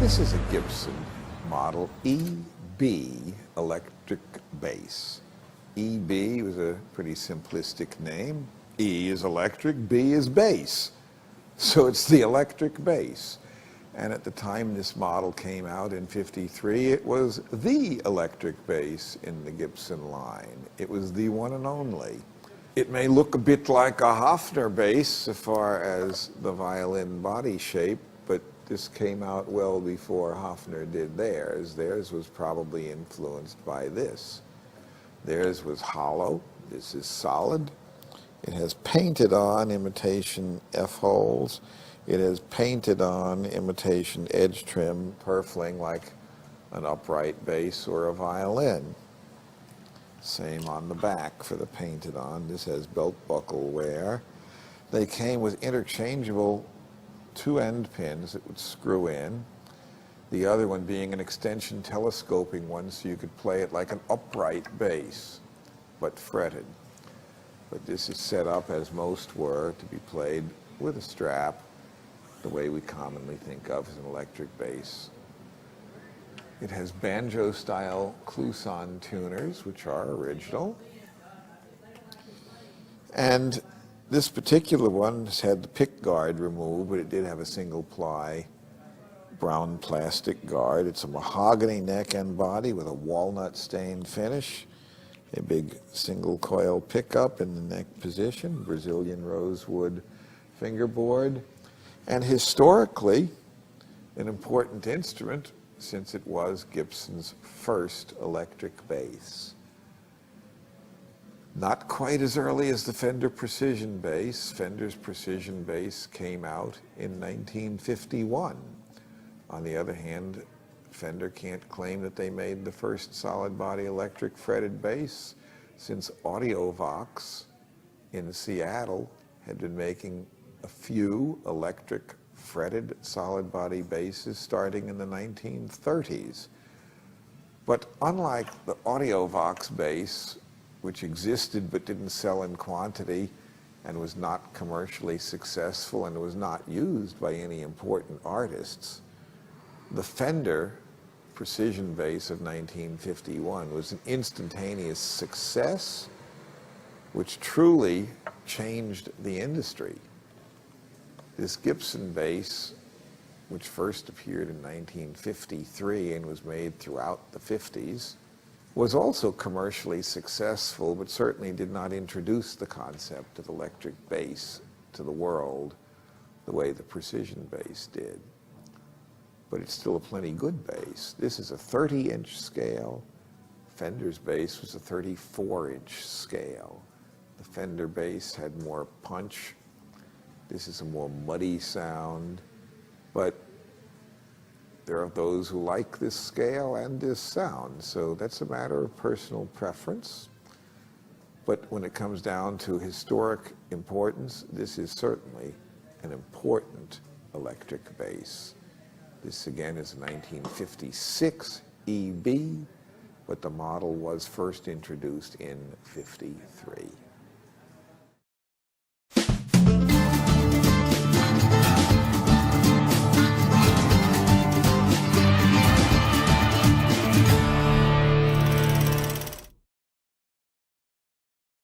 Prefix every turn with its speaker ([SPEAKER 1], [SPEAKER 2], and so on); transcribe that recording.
[SPEAKER 1] This is a Gibson model EB electric bass. EB was a pretty simplistic name. E is electric, B is bass. So it's the electric bass. And at the time this model came out in '53, it was the electric bass in the Gibson line. It was the one and only. It may look a bit like a Hofner bass as far as the violin body shape, but this came out well before Hofner did theirs. Theirs was probably influenced by this. Theirs was hollow. This is solid. It has painted on imitation F-holes. It has painted on imitation edge trim, purfling like an upright bass or a violin. Same on the back for the painted on. This has belt buckle wear. They came with interchangeable two end pins that would screw in. The other one being an extension telescoping one so you could play it like an upright bass, but fretted. But this is set up, as most were, to be played with a strap, the way we commonly think of as an electric bass. It has banjo-style Clouson tuners, which are original. And this particular one has had the pick guard removed, but it did have a single-ply brown plastic guard. It's a mahogany neck and body with a walnut-stained finish, a big single-coil pickup in the neck position, Brazilian rosewood fingerboard, and historically an important instrument since it was Gibson's first electric bass. Not quite as early as the Fender Precision bass. Fender's Precision bass came out in 1951. On the other hand, Fender can't claim that they made the first solid body electric fretted bass, since Audiovox in Seattle had been making a few electric fretted solid body basses starting in the 1930s. But unlike the Audiovox bass, which existed but didn't sell in quantity and was not commercially successful and was not used by any important artists, the Fender Precision bass of 1951 was an instantaneous success which truly changed the industry. This Gibson bass, which first appeared in 1953 and was made throughout the 50s, was also commercially successful, but certainly did not introduce the concept of electric bass to the world the way the Precision bass did. But it's still a plenty good bass. This is a 30-inch scale. Fender's bass was a 34-inch scale. The Fender bass had more punch. This is a more muddy sound, but there are those who like this scale and this sound, so that's a matter of personal preference. But when it comes down to historic importance, this is certainly an important electric bass. This again is a 1956 EB, but the model was first introduced in '53.